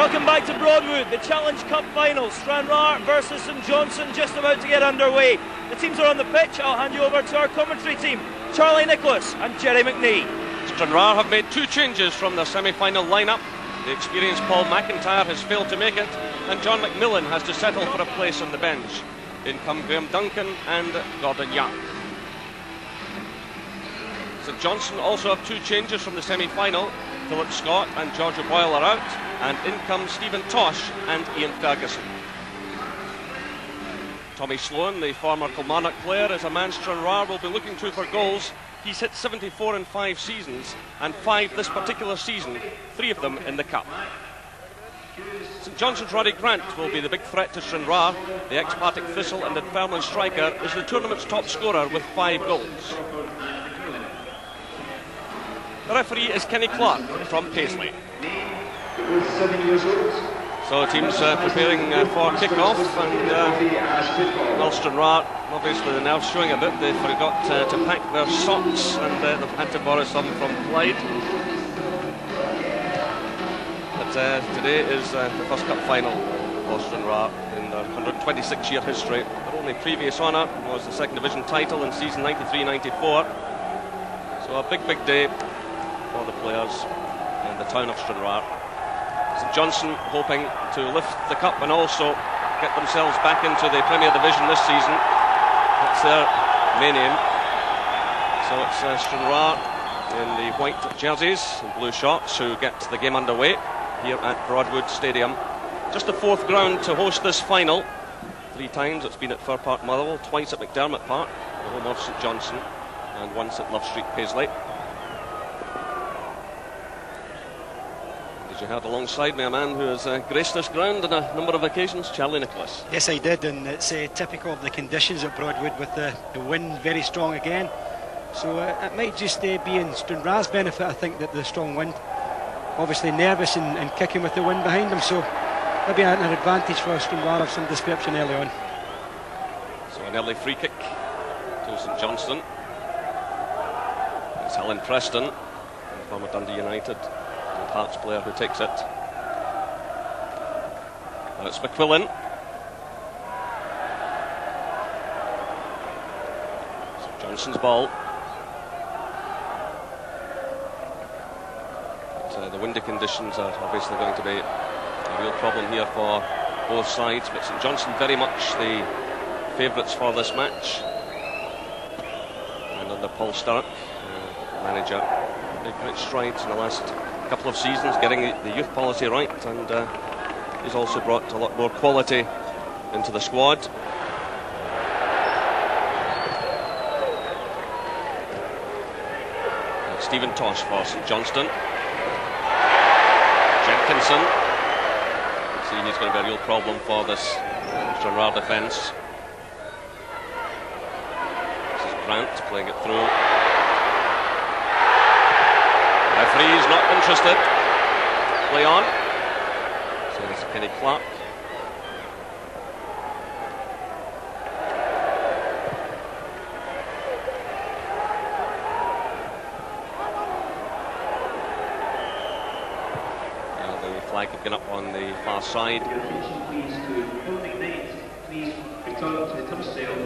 Welcome back to Broadwood, the Challenge Cup final. Stranraer versus St Johnstone just about to get underway. The teams are on the pitch. I'll hand you over to our commentary team, Charlie Nicholas and Jerry McNee. Stranraer have made 2 changes from their semi-final lineup. The experienced Paul McIntyre has failed to make it, and John McMillan has to settle for a place on the bench. In come Graham Duncan and Gordon Young. St Johnstone also have 2 changes from the semi-final. Philip Scott and George O'Boyle are out, and in come Stephen Tosh and Ian Ferguson. Tommy Sloan, the former Kilmarnock player, is a man Stranraer will be looking to for goals. He's hit 74 in 5 seasons, and 5 this particular season, 3 of them in the Cup. St Johnstone's Roddy Grant will be the big threat to Stranraer. The ex-Partick Thistle and Dunfermline striker is the tournament's top scorer with 5 goals. The referee is Kenny Clark from Paisley. So teams preparing for kick-off, and well, Stranraer, obviously the nerves showing a bit. They forgot to pack their socks, and they've had to borrow some from Clyde. But today is the first cup final for Stranraer in their 126-year history. Their only previous honour was the second division title in season 93-94. So a big day for the players and the town of Stranraer. St Johnstone hoping to lift the cup and also get themselves back into the Premier Division this season. That's their main aim. So it's Stranraer in the white jerseys and blue shorts who get the game underway here at Broadwood Stadium. Just the 4th ground to host this final. 3 times it's been at Fir Park, Motherwell, twice at McDermott Park, the home of St Johnstone, and once at Love Street, Paisley. As you heard alongside me, a man who has graced this ground on a number of occasions, Charlie Nicholas. Yes, I did, and it's typical of the conditions at Broadwood with the wind very strong again. So it might just be in Stranraer's benefit, I think, that the strong wind. Obviously nervous and kicking with the wind behind them, so maybe an advantage for Stranraer of some description early on. So an early free kick to St Johnstone. It's Helen Preston, former Dundee United Hearts player, who takes it. And it's McQuillan. St Johnston's ball. But, the windy conditions are obviously going to be a real problem here for both sides, but St Johnstone very much the favourites for this match. And under Paul Sturrock, manager, made great strides in the last couple of seasons getting the youth policy right, and he's also brought a lot more quality into the squad. And Stephen Tosh for St Johnstone. Jenkinson. See, he's going to be a real problem for this Stranraer defence. This is Grant playing it through. Referee's not interested. Play on. So it's Kenny Clark. Now the flag had gone up on the far side.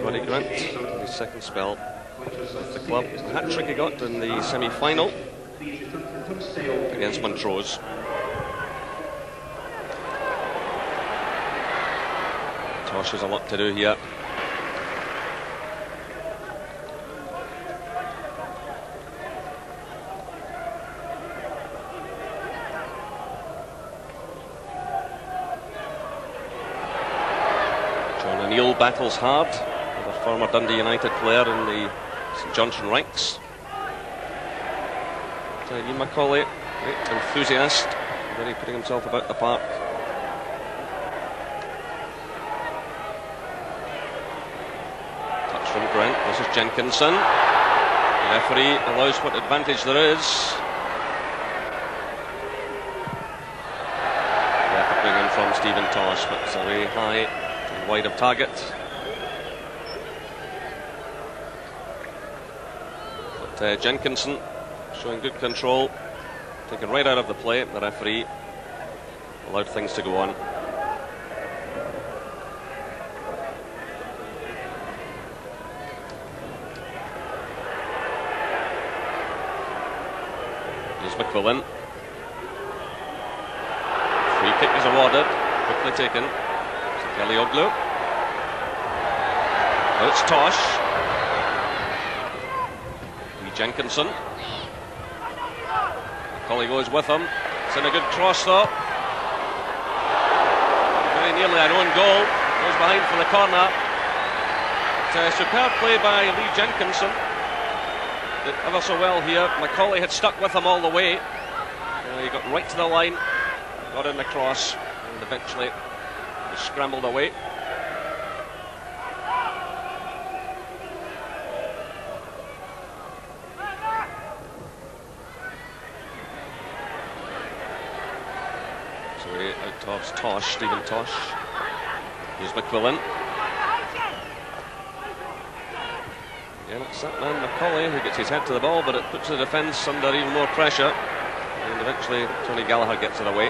Roddy Grant, his second spell with the club. A hat-trick he got in the semi-final against Montrose. Tosh has a lot to do here. John O'Neill battles hard with a former Dundee United player in the St Johnstone ranks. Ian Macaulay, great enthusiast, really putting himself about the park. Touch from Grant, this is Jenkinson. The referee allows what advantage there is. The effort bring in from Stephen Tosh, but it's away high and wide of target. But Jenkinson showing good control, taken right out of the play, the referee allowed things to go on. Here's McQuillan. Free kick is awarded, quickly taken. Kellyoglu. Now it's Tosh. Lee Jenkinson. Collie goes with him. It's in a good cross though. Very nearly an own goal. Goes behind for the corner. It's a superb play by Lee Jenkinson. Did ever so well here. Macaulay had stuck with him all the way. He got right to the line, got in the cross, and eventually he scrambled away. So out towards Tosh, Stephen Tosh. Here's McQuillan. Yeah, it's that man Macaulay who gets his head to the ball, but it puts the defence under even more pressure. And eventually Tony Gallagher gets it away.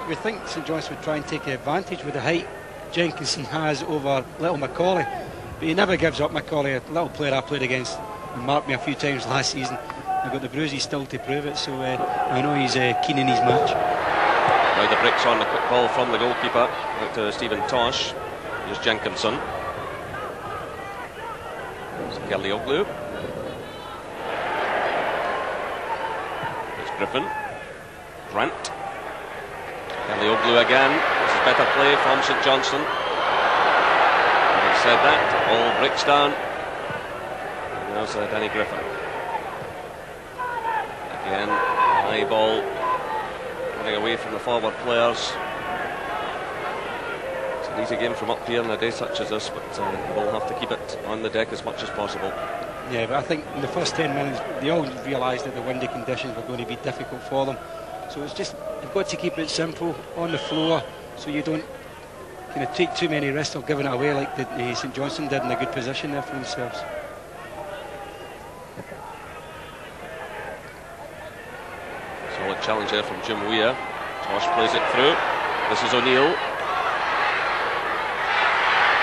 We think St Johnstone would try and take advantage with the height Jenkinson has over little Macaulay, but he never gives up. Macaulay, a little player I played against and marked me a few times last season. I've got the bruises still to prove it, so I know he's keen in his match. Now the break's on, a quick ball from the goalkeeper out to Stephen Tosh. Here's Jenkinson. Kellyoglu. There's Griffin. Grant. Kellyoglu again. This is better play from St Johnstone. Having said that, all breaks down. And there's Danny Griffin. Again, high ball running away from the forward players. An easy game from up here in a day such as this, but we'll have to keep it on the deck as much as possible. Yeah, but I think in the first 10 minutes they all realised that the windy conditions were going to be difficult for them, so it's just, you've got to keep it simple on the floor so you don't kind of take too many risks of giving it away like St Johnstone did in a good position there for themselves. Solid challenge there from Jim Weir. Tosh plays it through. This is O'Neill.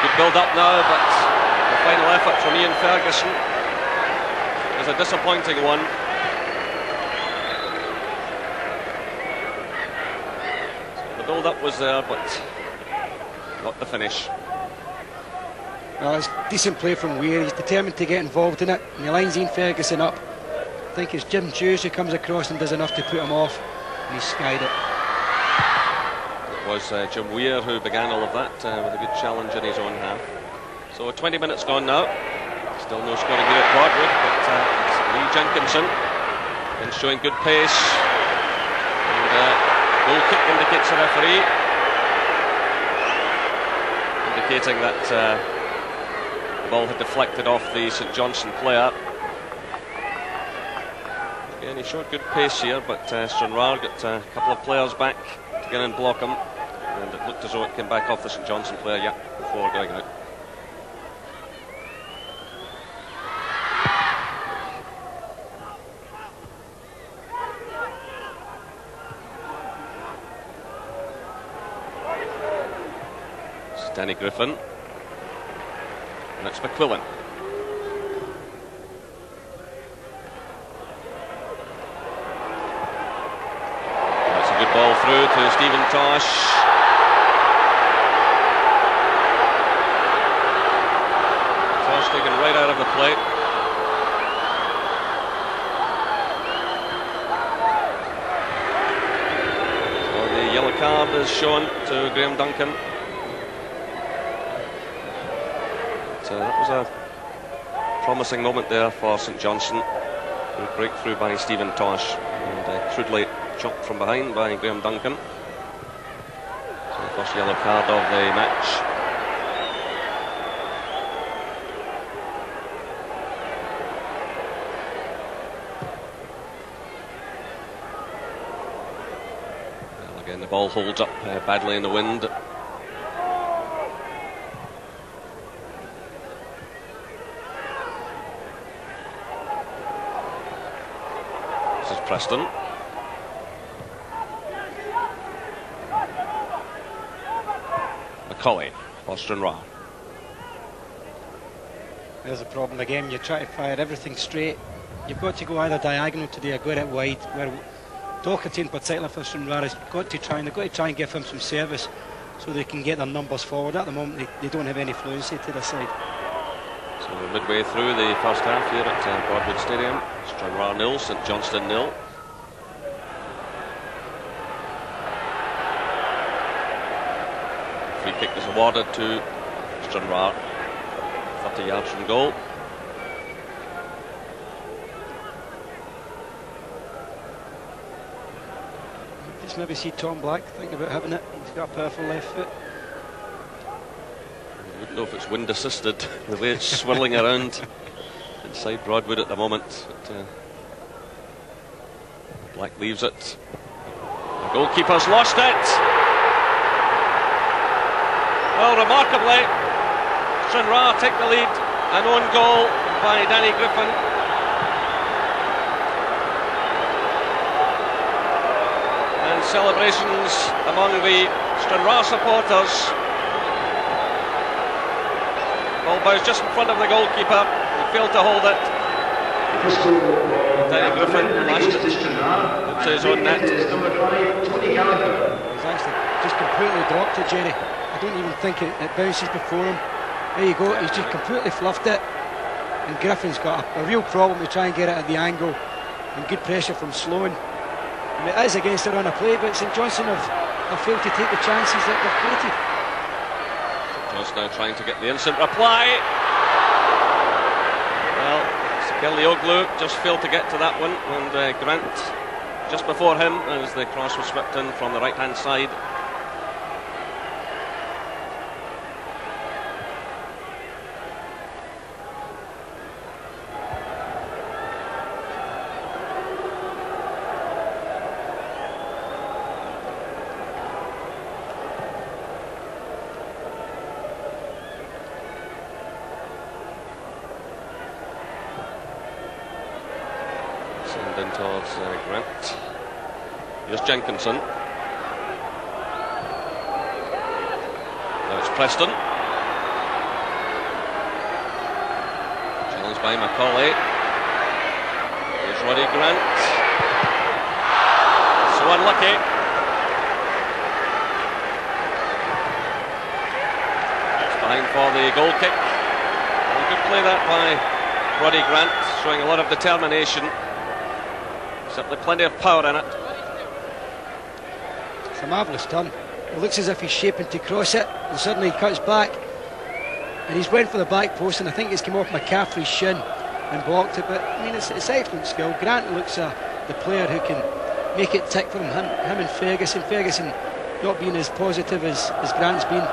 Good build up now, but the final effort from Ian Ferguson is a disappointing one. So the build up was there, but not the finish. Well, it's decent play from Weir. He's determined to get involved in it, and he lines Ian Ferguson up. I think it's Jim Hughes who comes across and does enough to put him off, and he's skied it. It was Jim Weir who began all of that with a good challenge in his own half. So 20 minutes gone now. Still no scoring here at Broadwood, but it's Lee Jenkinson and showing good pace. And goal kick indicates the referee, indicating that the ball had deflected off the St Johnstone player. Again, he showed good pace here, but Stranraer got a couple of players back to get and block him, and it looked as though it came back off the St Johnstone player before going out. It's Danny Griffin, and it's McQuillan. Ball through to Stephen Tosh. Tosh taken right out of the play. So the yellow card is shown to Graham Duncan. So that was a promising moment there for St Johnstone. A breakthrough by Stephen Tosh, and crudely chopped from behind by Graham Duncan. So the first yellow card of the match. Well, again, the ball holds up badly in the wind. This is Preston. McCauley for Stranraer. There's a problem again. You try to fire everything straight. You've got to go either diagonal today or go it wide. Where Doherty in particular for Stranraer has got to try and give him some service so they can get their numbers forward. At the moment they don't have any fluency to their side. So we're midway through the first half here at Broadwood Stadium. Stranraer 0, St Johnstone 0. Free kick is awarded to Stranraer, 30 yards from goal. Just maybe see Tom Black thinking about having it. He's got a powerful left foot. I wouldn't know if it's wind assisted, the way it's swirling around inside Broadwood at the moment. But, Black leaves it. The goalkeeper's lost it. Well, remarkably, Stranraer take the lead. An own goal by Danny Griffin. And celebrations among the Stranraer supporters. Ball bounce just in front of the goalkeeper. He failed to hold it. Danny Griffin lashed it into his own net. He's actually just completely dropped it, Jerry. I don't even think it bounces before him. There you go, he's just completely fluffed it. And Griffin's got a real problem to try and get it at the angle. And good pressure from Sloan. And it is against the run of play, but St Johnstone have failed to take the chances that they've created. Johnstone now trying to get the instant reply. Well, Kellyoglu just failed to get to that one, and Grant just before him as the cross was swept in from the right hand side. In towards Grant. Here's Jenkinson. Now it's Preston. Challenged by McCauley. Here's Roddy Grant. So unlucky. It's behind for the goal kick. And good play that by Roddy Grant, showing a lot of determination. Certainly plenty of power in it. It's a marvellous turn. It looks as if he's shaping to cross it, and suddenly he cuts back. And he's went for the back post, and I think it's come off McCaffrey's shin and blocked it. But I mean, it's excellent skill. Grant looks the player who can make it tick for him and Ferguson. Ferguson not being as positive as Grant's been.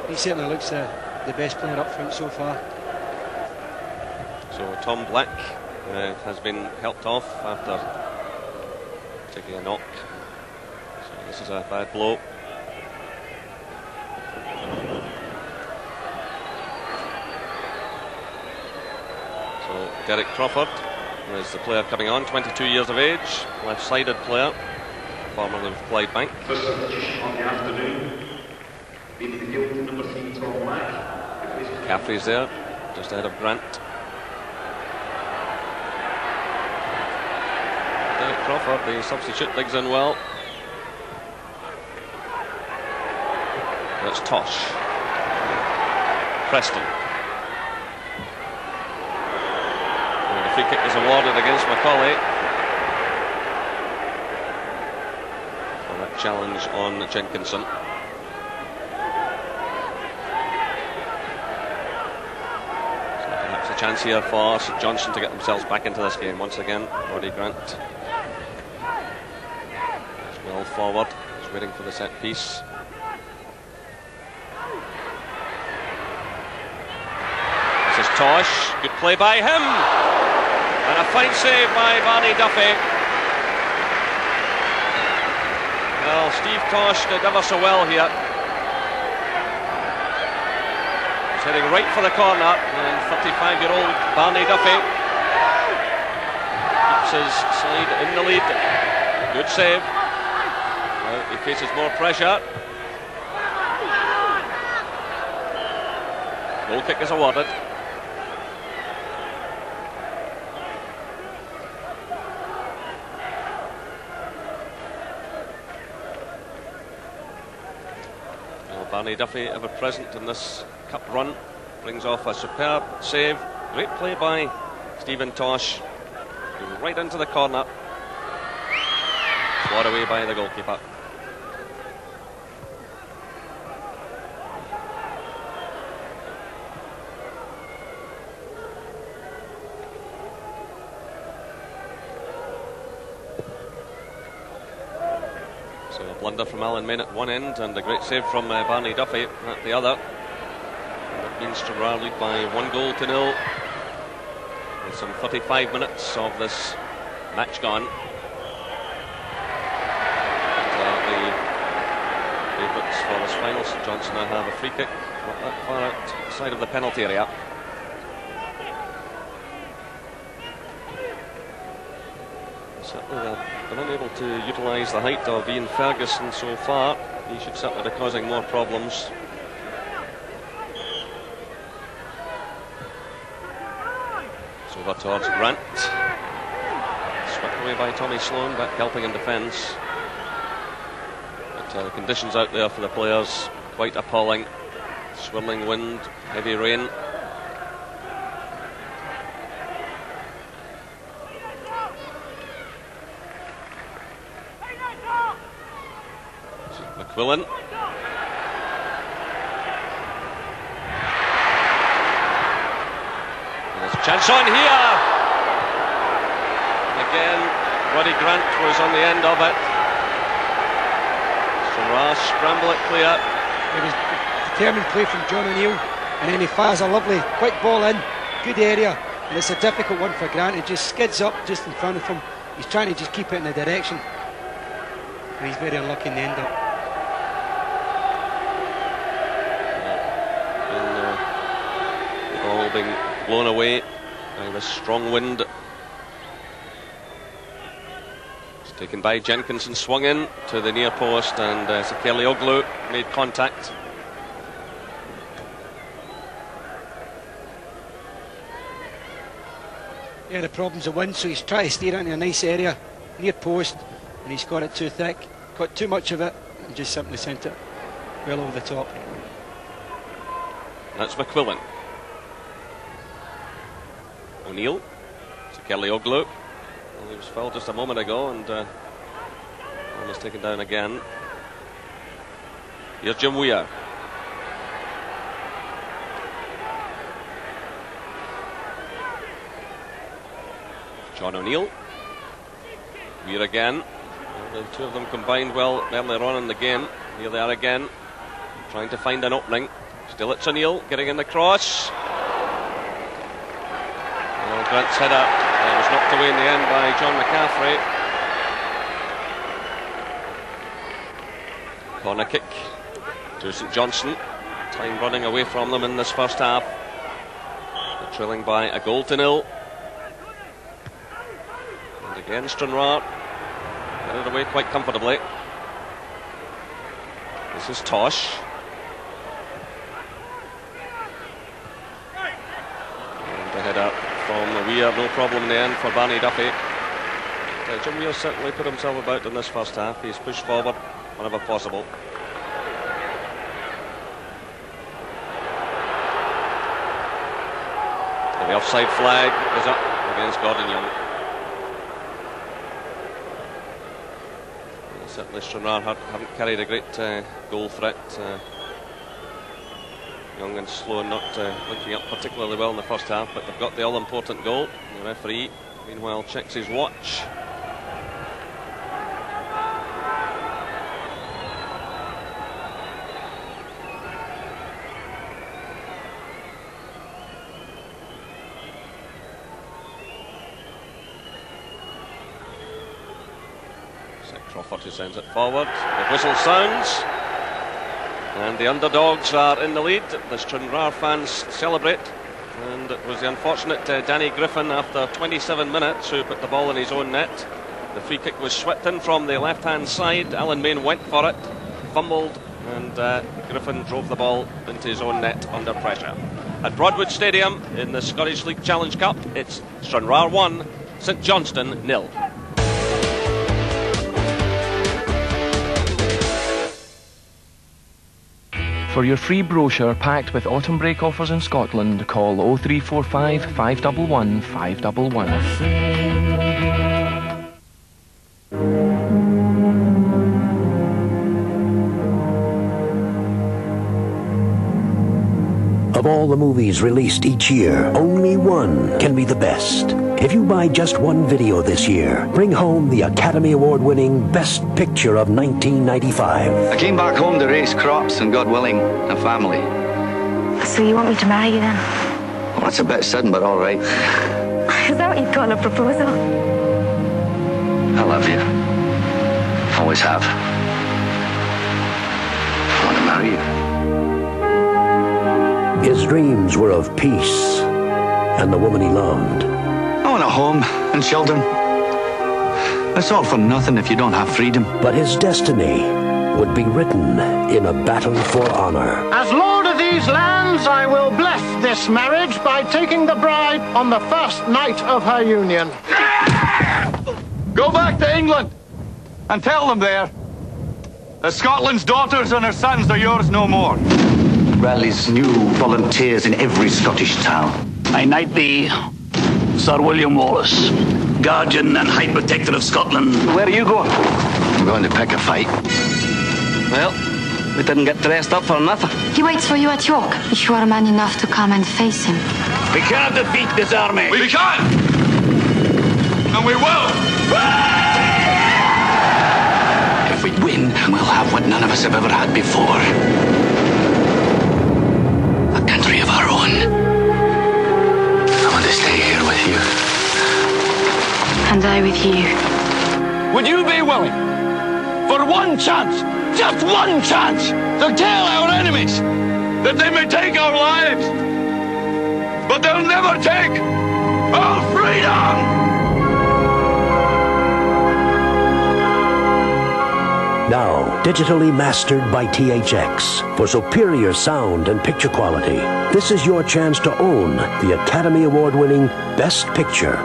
He certainly looks the best player up front so far. So Tom Black has been helped off after taking a knock. So this is a bad blow. So Derek Crawford is the player coming on, 22 years of age, left-sided player, formerly with Clydebank. First substitution on the afternoon, being the field to number 3, Tom Black. Caffrey's there, just ahead of Grant. Crawford, the substitute, digs in well. That's Tosh. Preston. And the free kick is awarded against McCauley. For that challenge on Jenkinson. So perhaps a chance here for St Johnstone to get themselves back into this game once again. Roddy Grant. Well forward, he's waiting for the set piece. This is Tosh, good play by him, and a fine save by Barney Duffy. Well, Steve Tosh did ever so well here. He's heading right for the corner, and 35-year-old Barney Duffy keeps his side in the lead. Good save. He faces more pressure. Goal kick is awarded. Well, Barney Duffy, ever present in this cup run, brings off a superb save. Great play by Stephen Tosh. Right into the corner. Swat away by the goalkeeper. So a blunder from Alan Main at one end and a great save from Barney Duffy at the other. And that means Stranraer lead by 1-0. With some 35 minutes of this match gone. The favourites for this final, St Johnstone, now have a free kick not that far outside of the penalty area. Certainly they're unable to utilise the height of Ian Ferguson so far. He should certainly be causing more problems. It's over towards Grant. Swept away by Tommy Sloan, back helping in defence. But the conditions out there for the players, quite appalling. Swirling wind, heavy rain. McQuillan. There's a chance on here. Again, Roddy Grant was on the end of it. Stranraer scramble it clear. It was a determined play from John O'Neill, and then he fires a lovely quick ball in, good area, and it's a difficult one for Grant. It just skids up just in front of him. He's trying to just keep it in the direction, and he's very unlucky in the end up. All being blown away by this strong wind. It's taken by Jenkinson, swung in to the near post, and Sekelioglu made contact. Yeah, the problem's the wind, so he's trying to steer it into a nice area, near post, and he's got it too thick, got too much of it, and just simply sent it well over the top. That's McQuillan. O'Neill, Sekelioglu. Well, he was fouled just a moment ago and almost taken down again. Here's Jim Weir. John O'Neill. Weir again. Well, the two of them combined well earlier on in the game. Here they are again, trying to find an opening. Still it's O'Neill getting in the cross. Grant's header was knocked away in the end by John McCaffrey. Corner kick to St Johnstone. Time running away from them in this first half. They're trailing by a 0-0. And again Stranraer get it away quite comfortably. This is Tosh. And the header from Weir, no problem in the end for Barney Duffy. Jim Weir certainly put himself about in this first half. He's pushed forward whenever possible. And the offside flag is up against Gordon Young. Certainly Stranraer haven't carried a great goal threat. Young and Sloan not linking up particularly well in the first half, but they've got the all-important goal. The referee, meanwhile, checks his watch. So Crawford who sends it forward. The whistle sounds. And the underdogs are in the lead. The Stranraer fans celebrate. And it was the unfortunate Danny Griffin, after 27 minutes, who put the ball in his own net. The free kick was swept in from the left-hand side. Alan Main went for it, fumbled, and Griffin drove the ball into his own net under pressure. At Broadwood Stadium in the Scottish League Challenge Cup, it's Stranraer 1, St Johnstone 0. For your free brochure packed with autumn break offers in Scotland, call 0345 511 511. Of all the movies released each year, only one can be the best. If you buy just one video this year, bring home the Academy Award-winning Best Picture of 1995. I came back home to raise crops and, God willing, a family. So you want me to marry you then? Well, that's a bit sudden, but all right. Is that what you'd call a proposal? I love you. Always have. I want to marry you. His dreams were of peace and the woman he loved. I want a home and children. It's all for nothing if you don't have freedom. But his destiny would be written in a battle for honor. As lord of these lands, I will bless this marriage by taking the bride on the first night of her union. Go back to England and tell them there that Scotland's daughters and her sons are yours no more. Rallies new volunteers in every Scottish town. I knight thee, Sir William Wallace, Guardian and High Protector of Scotland. Where are you going? I'm going to pick a fight. Well, we didn't get dressed up for nothing. He waits for you at York, if you are man enough to come and face him. We cannot defeat this army. We can! And we will! If we win, we'll have what none of us have ever had before. A country of our own. I want to stay here with you. And I with you. Would you be willing, for one chance, just one chance, to tell our enemies That they may take our lives, but they'll never take our freedom! Now, digitally mastered by THX. For superior sound and picture quality, this is your chance to own the Academy Award-winning Best Picture.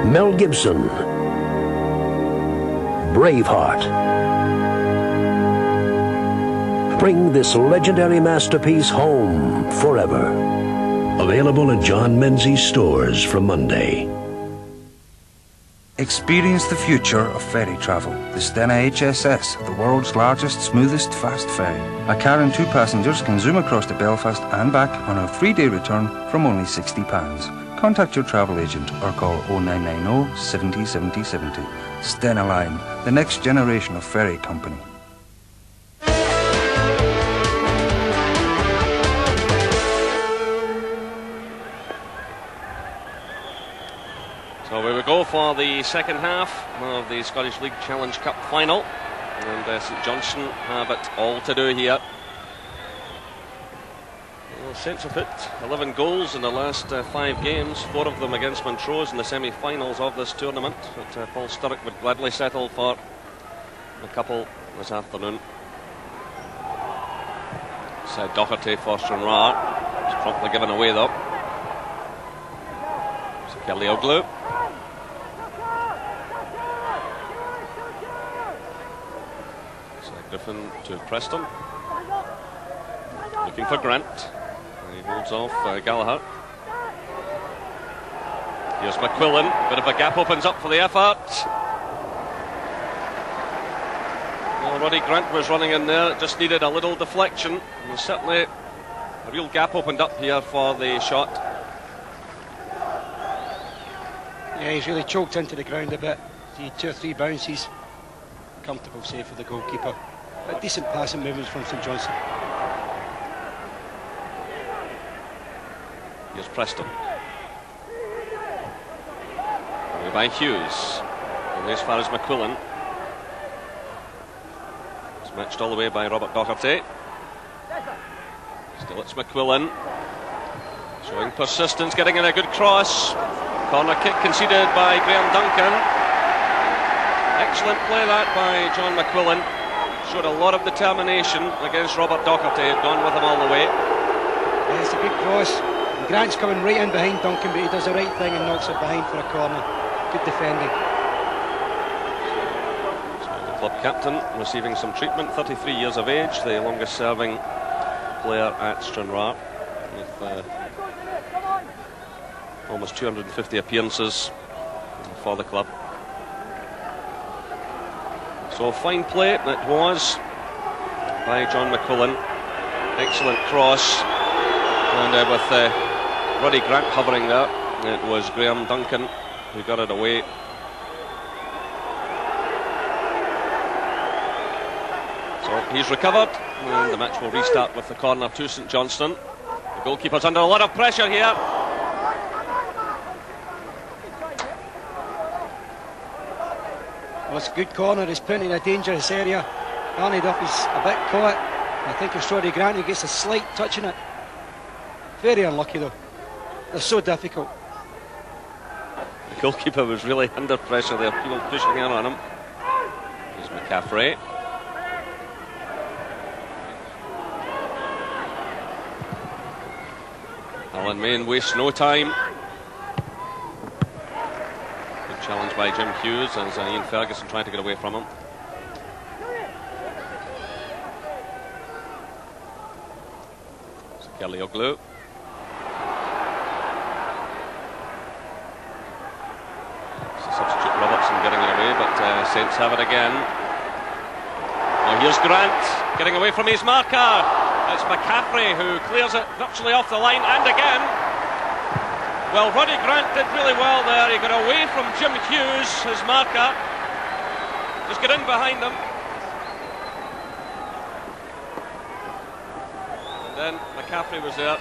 Mel Gibson, Braveheart. Bring this legendary masterpiece home forever. Available at John Menzies stores from Monday. Experience the future of ferry travel. The Stena HSS, the world's largest, smoothest, fast ferry. A car and 2 passengers can zoom across to Belfast and back on a 3-day return from only £60. Contact your travel agent or call 0990 70 70 70. Stena Line, the next generation of ferry company. So we will go for the second half of the Scottish League Challenge Cup final, and St Johnstone have it all to do here. Well, sense of it, 11 goals in the last 5 games, 4 of them against Montrose in the semi-finals of this tournament. But Paul Sturrock would gladly settle for a couple this afternoon. It's Doherty for Stranraer. It's promptly given away though. It's Kelly Oglu. Griffin to Preston, looking for Grant. He holds off Gallagher. Here's McQuillan, bit of a gap opens up for the effort. Well, Roddy Grant was running in there, it just needed a little deflection. And certainly a real gap opened up here for the shot. Yeah, he's really choked into the ground a bit. See 2 or 3 bounces. Comfortable save for the goalkeeper. A decent passing movements from St Johnstone. Here's Preston. Away by Hughes. Only as far as McQuillan. It's matched all the way by Robert Doherty. Still it's McQuillan. Showing persistence, getting in a good cross. Corner kick conceded by Graham Duncan. Excellent play that by John McQuillan. Showed a lot of determination against Robert Doherty. Had gone with him all the way. Yeah, it's a good cross. And Grant's coming right in behind Duncan, but he does the right thing and knocks it behind for a corner. Good defending. So the club captain receiving some treatment, 33 years of age, the longest serving player at Stranraer, with almost 250 appearances for the club. So fine play it was by John McCullen. Excellent cross, and with Ruddy Grant hovering there, it was Graham Duncan who got it away. So he's recovered, and the match will restart with the corner to St Johnstone. The goalkeeper's under a lot of pressure here. Well, it's a good corner. He's put in a dangerous area. Arnie Duffy's a bit caught. I think it's Roddy Grant who gets a slight touch in it. Very unlucky though. They're so difficult. The goalkeeper was really under pressure there. People pushing in on him. Here's McCaffrey. Alan Main wastes no time. Good challenge by Jim Hughes as Ian Ferguson tried to get away from him. Kelly Oglu. Substitute Robertson getting it away, but Saints have it again. Now here's Grant getting away from his marker. It's McCaffrey who clears it virtually off the line, and again. Well, Roddy Grant did really well there. He got away from Jim Hughes, his marker. Just get in behind him. Then McCaffrey was there.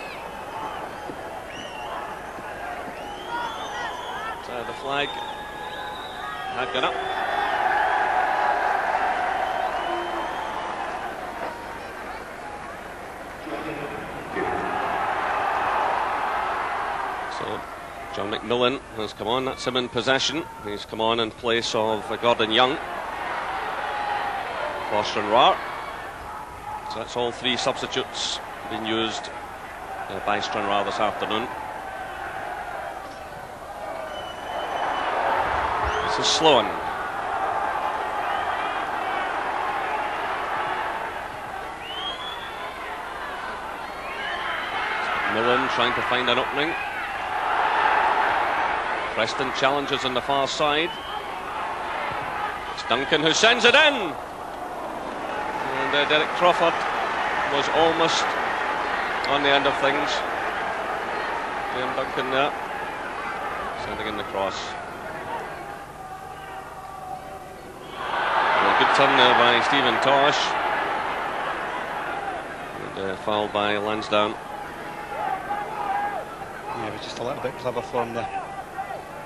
So the flag had gone up. So John McMillan has come on. That's him in possession. He's come on in place of Gordon Young for Stranraer. So that's all three substitutes being used by Stranraer this afternoon. This is Sloan. Millen trying to find an opening. Preston challenges on the far side. It's Duncan who sends it in. And Derek Crawford was almost on the end of things. Graham Duncan there, sending in the cross. And a good turn there by Stephen Tosh. And fouled by Lansdowne. Yeah, it was just a little bit clever for him there.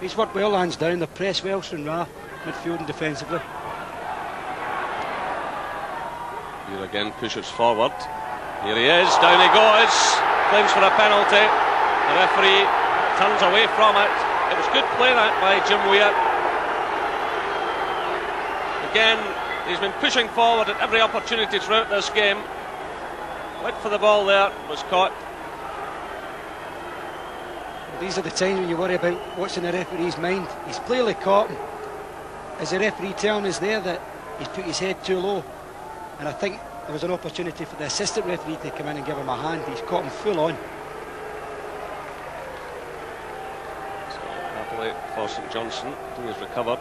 He's worked well, Lansdowne. They press well, Stranraer, midfield and defensively. Here again pushes forward. Here he is, down he goes, claims for a penalty. The referee turns away from it. It was good play that by Jim Weir. Again, he's been pushing forward at every opportunity throughout this game. Went for the ball there, was caught. These are the times when you worry about what's in the referee's mind. He's clearly caught him. Is the referee telling us there that he's put his head too low? And I think there was an opportunity for the assistant referee to come in and give him a hand. He's caught him full on. So happily for St Johnstone, he has recovered.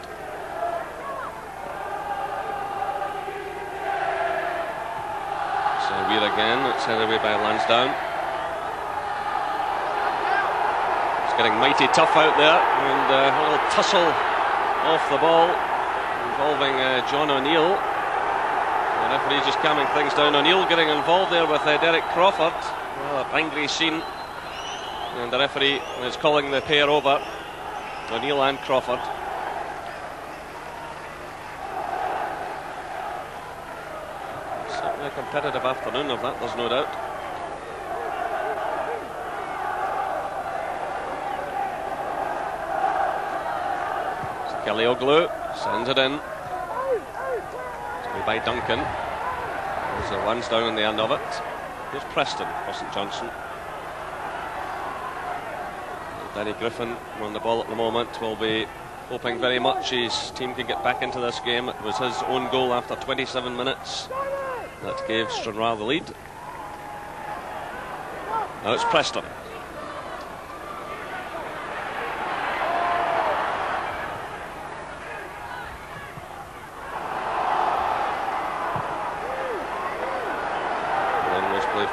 So Weir again, it's headed away by Lansdowne. It's getting mighty tough out there, and a little tussle off the ball involving John O'Neill. The referee just calming things down. O'Neill getting involved there with Derek Crawford. Well, an angry scene, and the referee is calling the pair over, O'Neill and Crawford. Certainly a competitive afternoon of that, there's no doubt. So Kelly Oglu sends it in. By Duncan. There's a Lansdowne on the end of it. Here's Preston for St Johnstone. Danny Griffin on the ball at the moment will be hoping very much his team can get back into this game. It was his own goal after 27 minutes that gave Stranraer the lead. Now it's Preston.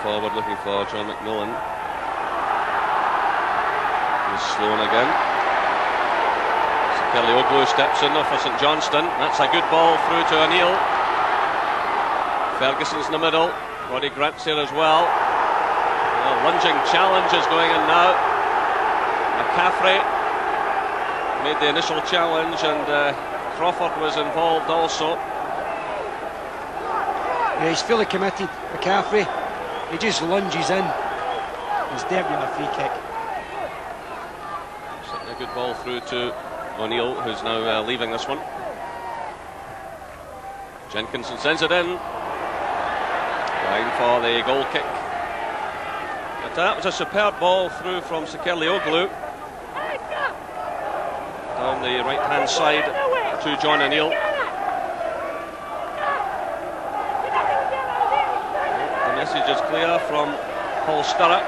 Forward looking for John McMillan. He's Sloan again. Kelioglu steps in for St Johnstone. That's a good ball through to O'Neill. Ferguson's in the middle. Roddy Grant's here as well. Lunging challenge is going in now. McCaffrey made the initial challenge, and Crawford was involved also. Yeah, he's fully committed, McCaffrey. He just lunges in. He's there with a free kick. Certainly a good ball through to O'Neill, who's now leaving this one. Jenkinson sends it in. Line for the goal kick. But that was a superb ball through from Kelioglu. Down the right hand side to John O'Neill. Message is clear from Paul Sturrock.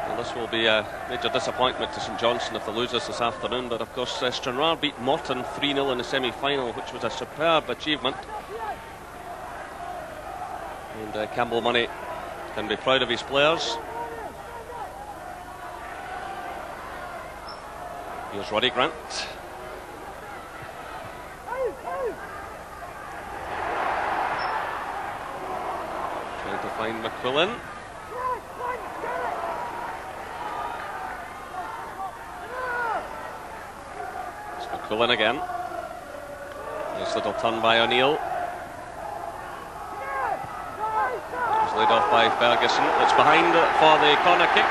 Well, this will be a major disappointment to St Johnstone if they lose this afternoon, but of course Stranraer beat Morton 3-0 in the semi-final, which was a superb achievement. And Campbell Money can be proud of his players. Here's Roddy Grant. Trying to find McQuillan. It's McQuillan again. Nice little turn by O'Neill. Laid off by Ferguson. It's behind for the corner kick.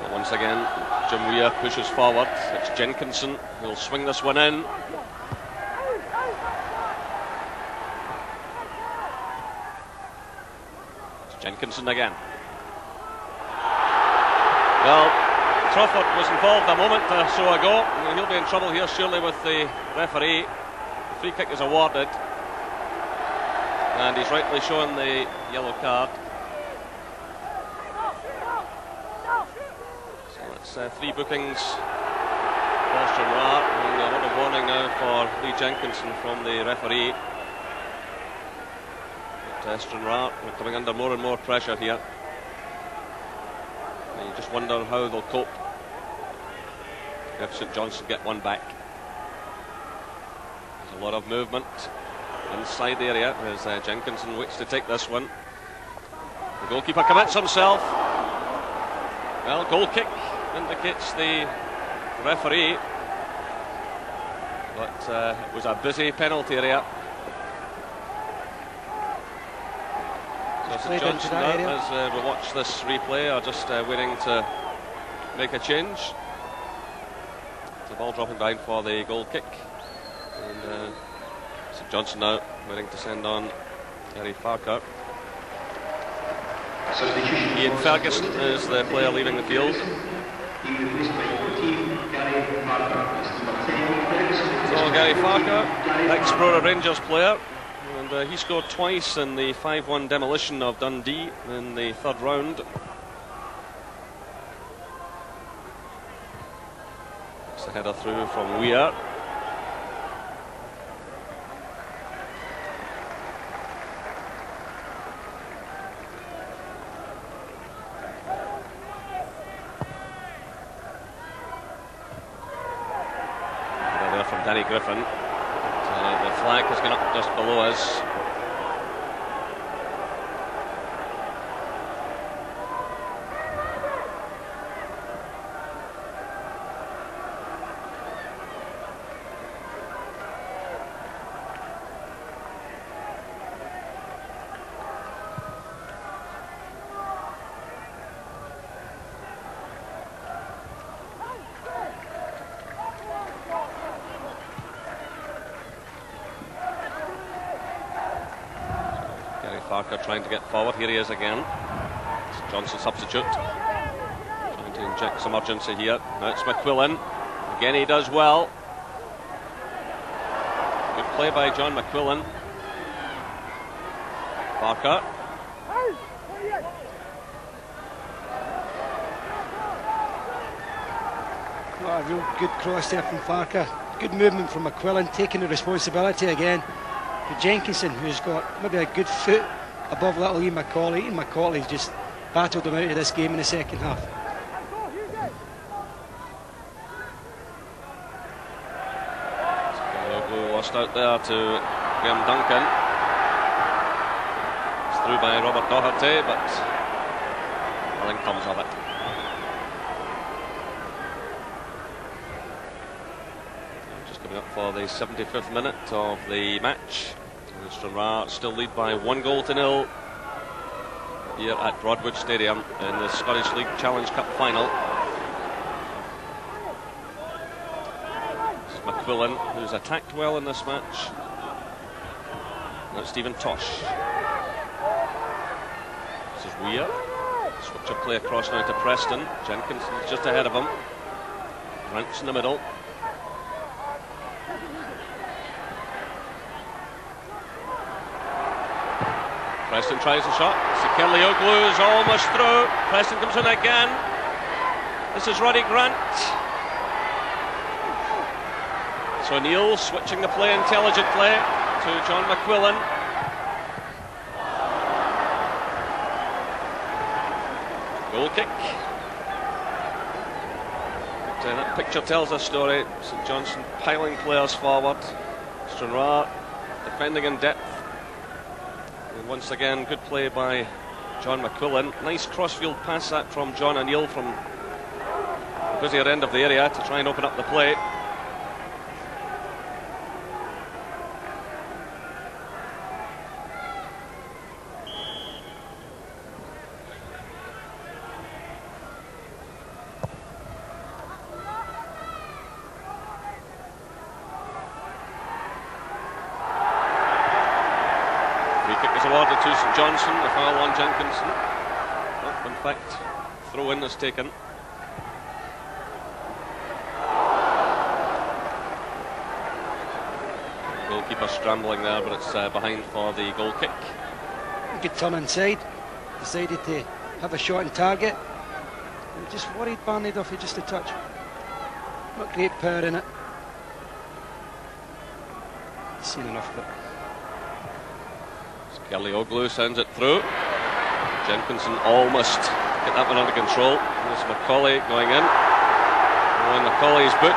So once again, Jim Weir pushes forward. It's Jenkinson who'll swing this one in. It's Jenkinson again. Well, Crawford was involved a moment or so ago. He'll be in trouble here surely with the referee. The free kick is awarded, and he's rightly shown the yellow card. So that's 3 bookings for Stranraer, and a lot of warning now for Lee Jenkinson from the referee. But Stranraer are coming under more and more pressure here. You just wonder how they'll cope if St Johnstone get one back. There's a lot of movement inside the area as Jenkinson waits to take this one. The goalkeeper commits himself. Well, goal kick indicates the referee, but it was a busy penalty area. So St Johnstone, as we watch this replay, are just waiting to make a change. The ball dropping down for the goal kick, and St Johnstone now waiting to send on Gary Farker. Ian Ferguson is the player leaving the field. So Gary Farker, ex-Brora Rangers player. And he scored twice in the 5-1 demolition of Dundee in the 3rd round. It's a header through from Weir. There from Danny Griffin. The flag has gone up just below us. Parker trying to get forward. Here he is again. It's Johnson substitute. Trying to inject some urgency here. Now it's McQuillan. Again he does well. Good play by John McQuillan. Parker. Oh, a real good cross there from Parker. Good movement from McQuillan, taking the responsibility again for Jenkinson, who's got maybe a good foot above little Ian Macaulay. Ian Macaulay's just battled him out of this game in the second half. Lost out there to Graham Duncan. It's through by Robert Doherty, but nothing comes of it. Just coming up for the 75th minute of the match. Stranraer still lead by 1-0 here at Broadwood Stadium in the Scottish League Challenge Cup final. McQuillan, who's attacked well in this match. Now Stephen Tosh. This is Weir. Switch of play across now to Preston. Jenkinson's just ahead of him. Grant's in the middle. Preston tries a shot. Sekelioglu is almost through. Preston comes in again. This is Roddy Grant. So Neil switching the play intelligently to John McQuillan. Goal kick. But, that picture tells a story. St Johnstone piling players forward. Stranraer defending in depth. And once again, good play by John McQuillan. Nice crossfield pass that from John O'Neill from the busier end of the area to try and open up the play. Awarded to St Johnstone, the foul on Jenkinson. Oh, in fact, throw-in is taken. Goalkeeper scrambling there, but it's behind for the goal kick. Good turn inside. Decided to have a shot on target. Just worried Barney Duffy just a touch. Not great power in it. Seen enough of it. Kelly-Oglu sends it through. Jenkinson almost get that one under control. There's Macaulay going in. And Macaulay's boot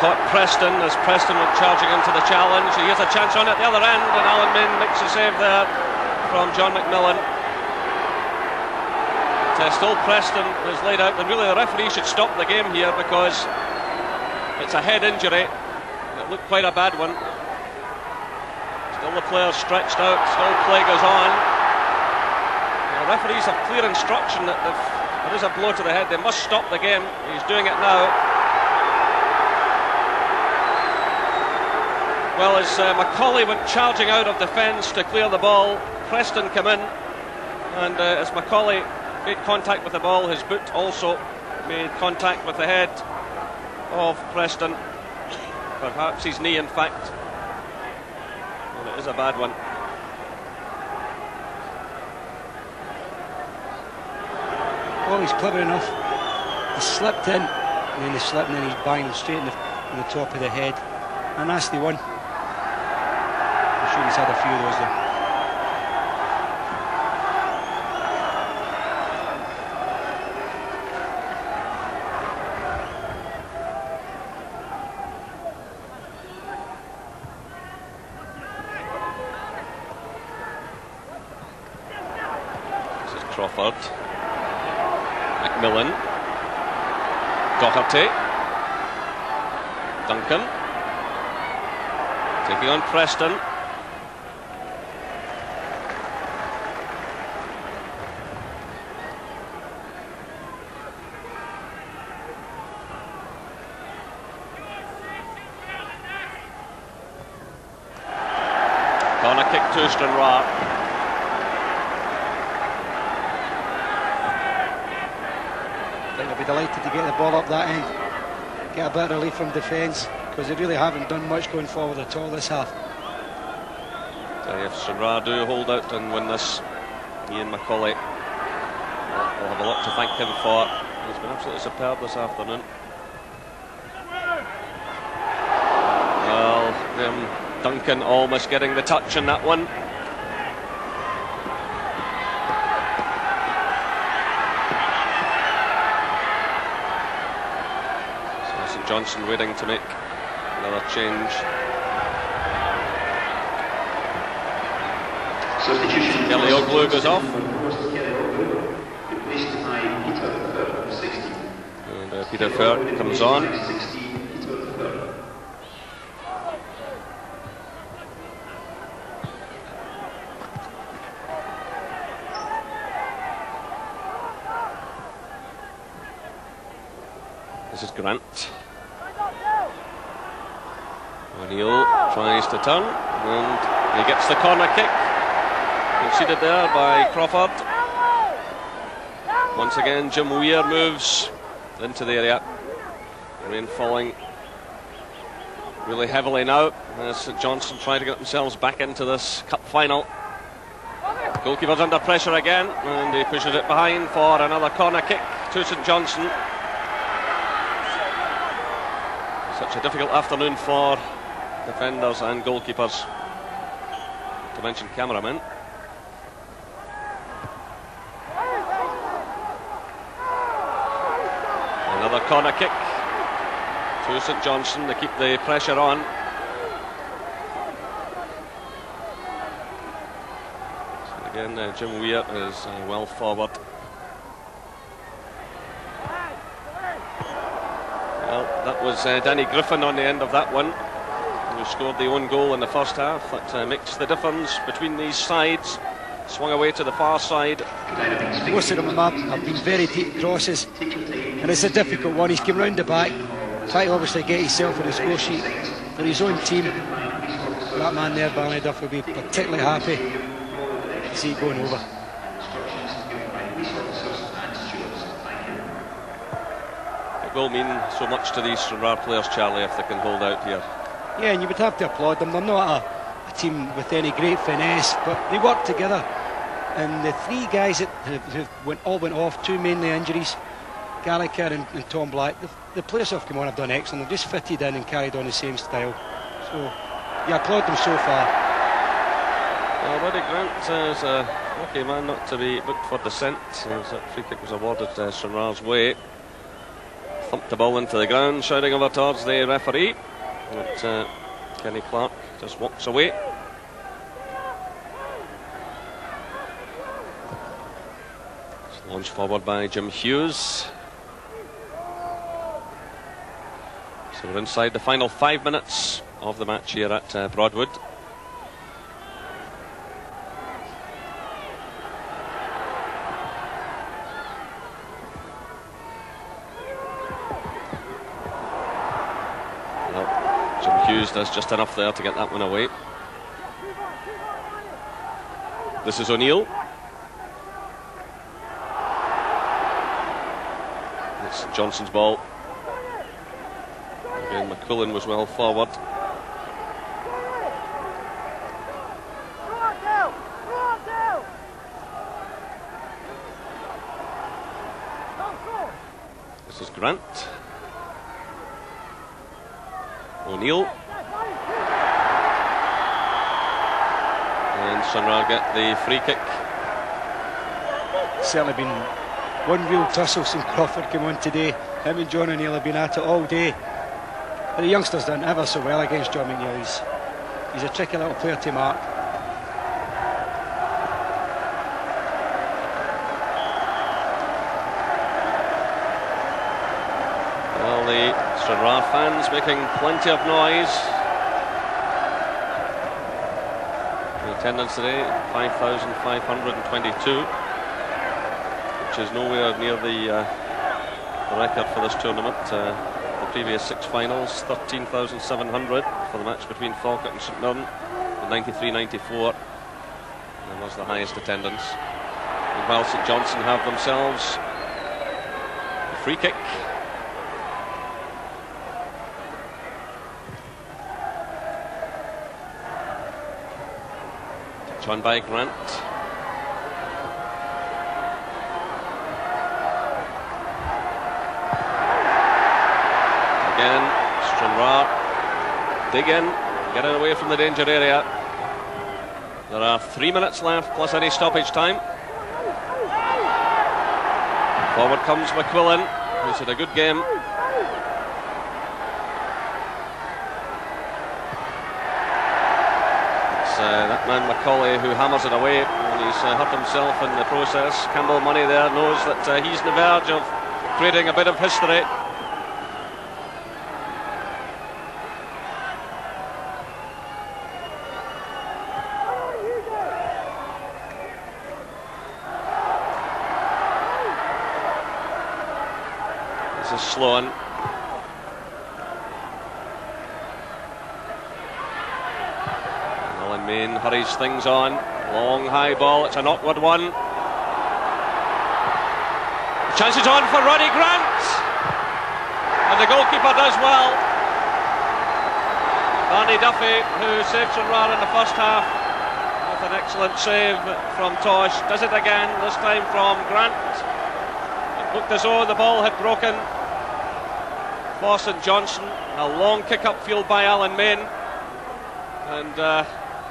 caught Preston as Preston were charging into the challenge. He has a chance on it at the other end, and Alan Min makes a save there from John McMillan. Still Preston is laid out, and really the referee should stop the game here because it's a head injury. It looked quite a bad one. Still the players stretched out, still play goes on. The referees have clear instruction that if there is a blow to the head, they must stop the game. He's doing it now. Well, as Macaulay went charging out of defence to clear the ball, Preston came in, and as Macaulay made contact with the ball, his boot also made contact with the head of Preston. Perhaps his knee, in fact. It is a bad one. Oh, he's clever enough. He slipped in, and then he slipped, and then he's banging straight in the top of the head. A nasty one. I'm sure he's had a few of those there. Crawford, McMillan, Doherty, Duncan, taking on Preston. Corner kick to Stranraer. I think they'll be delighted to get the ball up that end, get a bit of relief from defence, because they really haven't done much going forward at all this half. If Stranraer do hold out and win this, Ian Macaulay will have a lot to thank him for. He's been absolutely superb this afternoon. Well, Duncan almost getting the touch in that one. So St Johnstone waiting to make another change. Kelly Oglu goes off. And Peter Firth comes on. This is Grant. O'Neill tries to turn and he gets the corner kick. Conceded there by Crawford. Once again, Jim Weir moves into the area. Rain falling really heavily now as St Johnstone try to get themselves back into this cup final. Goalkeeper's under pressure again and he pushes it behind for another corner kick to St Johnstone. Such a difficult afternoon for defenders and goalkeepers, to mention cameramen. Another corner kick to St Johnstone to keep the pressure on. So again, Jim Weir is well forward. Well, that was Danny Griffin on the end of that one, who scored the own goal in the first half. That makes the difference between these sides. Swung away to the far side. Most of them have been very deep crosses, and it's a difficult one. He's come round the back, trying to obviously get himself in the score sheet for his own team. That man there, Barney Duff, will be particularly happy to see it going over. It will mean so much to these Stranraer players, Charlie, if they can hold out here. Yeah, and you would have to applaud them. They're not a team with any great finesse, but they work together. And the three guys that all went off, two mainly injuries, Gallagher and Tom Black, the players who have come on have done excellent. They've just fitted in and carried on the same style. So, yeah, applaud them so far. Well, Buddy Grant is a lucky man not to be booked for dissent, as that free kick was awarded Stranraer's way. Thumped the ball into the ground, shouting over towards the referee. But Kenny Clark just walks away. It's launched forward by Jim Hughes. So we're inside the final 5 minutes of the match here at Broadwood. Hughes does just enough there to get that one away. This is O'Neill. It's Johnson's ball. Again, McQuillan was well forward. This is Grant. O'Neill. And Stranraer get the free kick. Certainly been one real tussle since Crawford came on today. Him and John O'Neill have been at it all day. But the youngster's done ever so well against John McNeil. He's a tricky little player to mark. Well, the Stranraer fans making plenty of noise. The attendance today, 5,522, which is nowhere near the record for this tournament. The previous 6 finals, 13,700 for the match between Falkirk and St Mirren in 93-94. That was the highest attendance. And while St Johnstone have themselves the free kick. Touch on by Grant. Again, Stranraer dig in, get it away from the danger area. There are 3 minutes left plus any stoppage time. Forward comes McQuillan, who's had a good game. It's that man Macaulay who hammers it away, and he's hurt himself in the process. Campbell Money there knows that he's on the verge of creating a bit of history. Sloan. Alan Main hurries things on. Long high ball, it's an awkward one. Chance is on for Roddy Grant, and the goalkeeper does well. Barney Duffy, who saved Stranraer in the first half with an excellent save from Tosh, does it again, this time from Grant. It looked as though the ball had broken for St Johnstone. A long kick upfield by Alan Main, and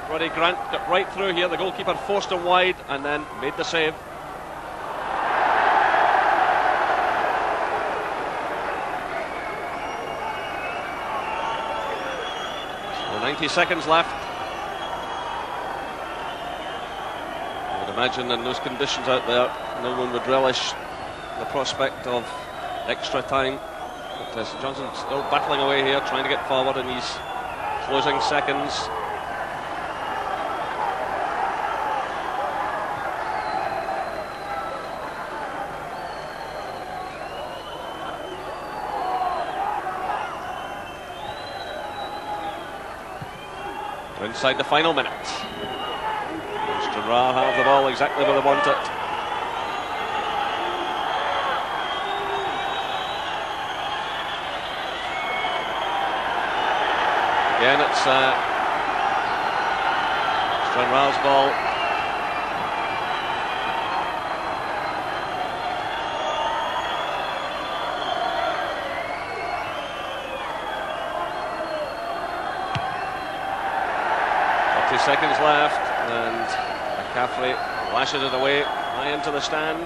Roddy Grant got right through here. The goalkeeper forced him wide and then made the save. So 90 seconds left. I would imagine in those conditions out there no one would relish the prospect of extra time. But St Johnston's still battling away here, trying to get forward in these closing seconds. We're inside the final minute. Stranraer have the ball exactly where they want it. Again, it's Stranraer's ball. Seconds left, and McCaffrey lashes it away high into the stand.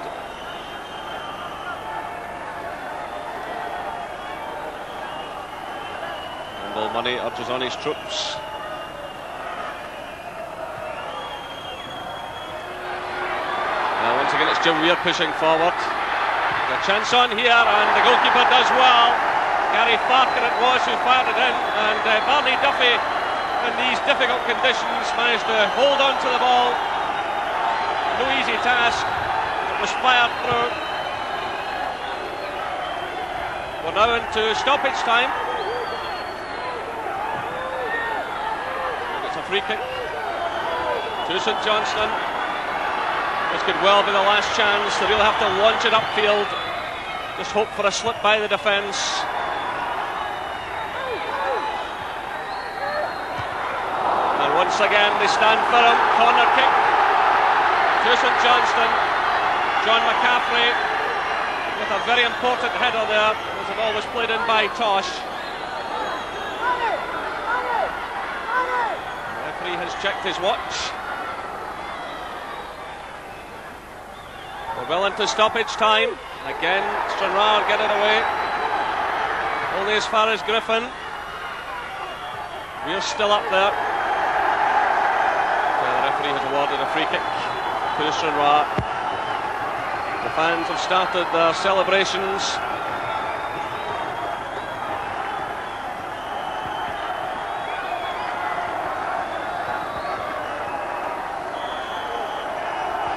Campbell Money urges on his troops. Once again it's Jim Weir pushing forward. There's a chance on here, and the goalkeeper does well. Gary Farker it was who fired it in, and Barney Duffy in these difficult conditions managed to hold on to the ball. No easy task. It was fired through. We're now into stoppage time. And it's a free kick to St Johnstone. This could well be the last chance. They will have to launch it upfield. Just hope for a slip by the defence. Once again they stand firm. Corner kick to St Johnstone. John McCaffrey with a very important header there, as the ball was played in by Tosh. The referee has checked his watch. We're well into stoppage time. Again Stranraer get it away. Only as far as Griffin. We're still up there. Has awarded a free kick to Stranraer. The fans have started their celebrations.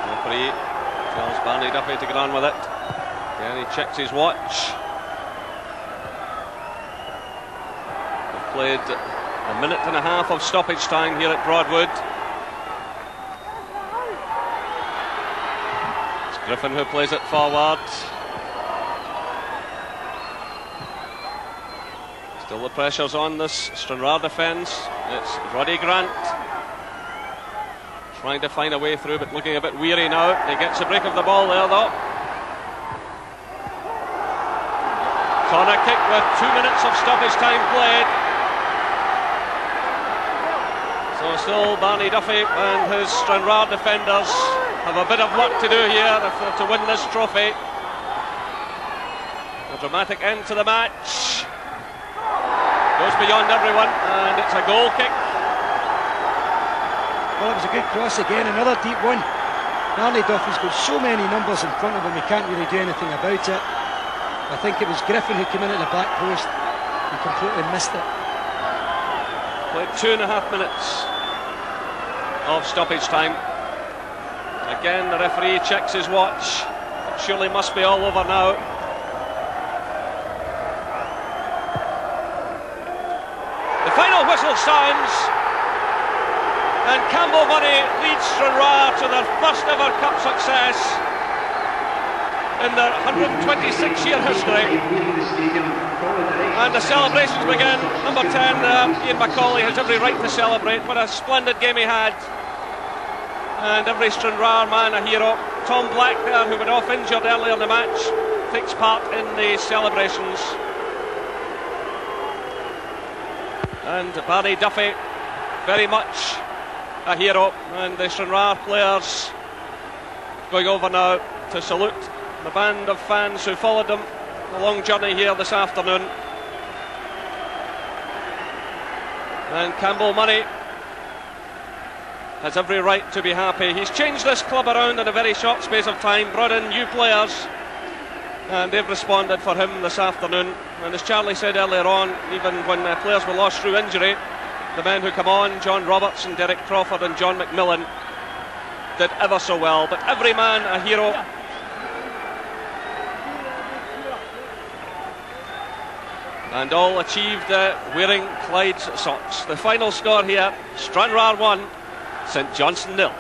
The referee tells Barney Duffy to get on with it. Again he checks his watch. We've played a minute and a half of stoppage time here at Broadwood. Griffin who plays it forward. Still the pressure's on this Stranraer defence. It's Roddy Grant trying to find a way through, but looking a bit weary now. He gets a break of the ball there though. Corner kick with 2 minutes of stoppage time played. So still Barney Duffy and his Stranraer defenders have a bit of work to do here if they're to win this trophy. A dramatic end to the match. Goes beyond everyone, and it's a goal kick. Well, it was a good cross again, another deep one. Barney Duffy's got so many numbers in front of him, he can't really do anything about it. I think it was Griffin who came in at the back post and completely missed it. Played 2.5 minutes of stoppage time. Again, the referee checks his watch. It surely must be all over now. The final whistle sounds, and Campbell Money leads Stranraer to their first ever cup success in their 126-year history. And the celebrations begin. Number 10, Ian Macaulay, has every right to celebrate. What a splendid game he had. And every Stranraer man a hero. Tom Black there, who went off injured earlier in the match, takes part in the celebrations. And Barney Duffy, very much a hero, and the Stranraer players going over now to salute the band of fans who followed them a long journey here this afternoon. And Campbell Money has every right to be happy. He's changed this club around in a very short space of time, brought in new players, and they've responded for him this afternoon. And as Charlie said earlier on, even when players were lost through injury, the men who come on, John Robertson, Derek Crawford and John McMillan, did ever so well. But every man a hero. And all achieved wearing Clyde's socks. The final score here, Stranraer 1, St Johnstone 0.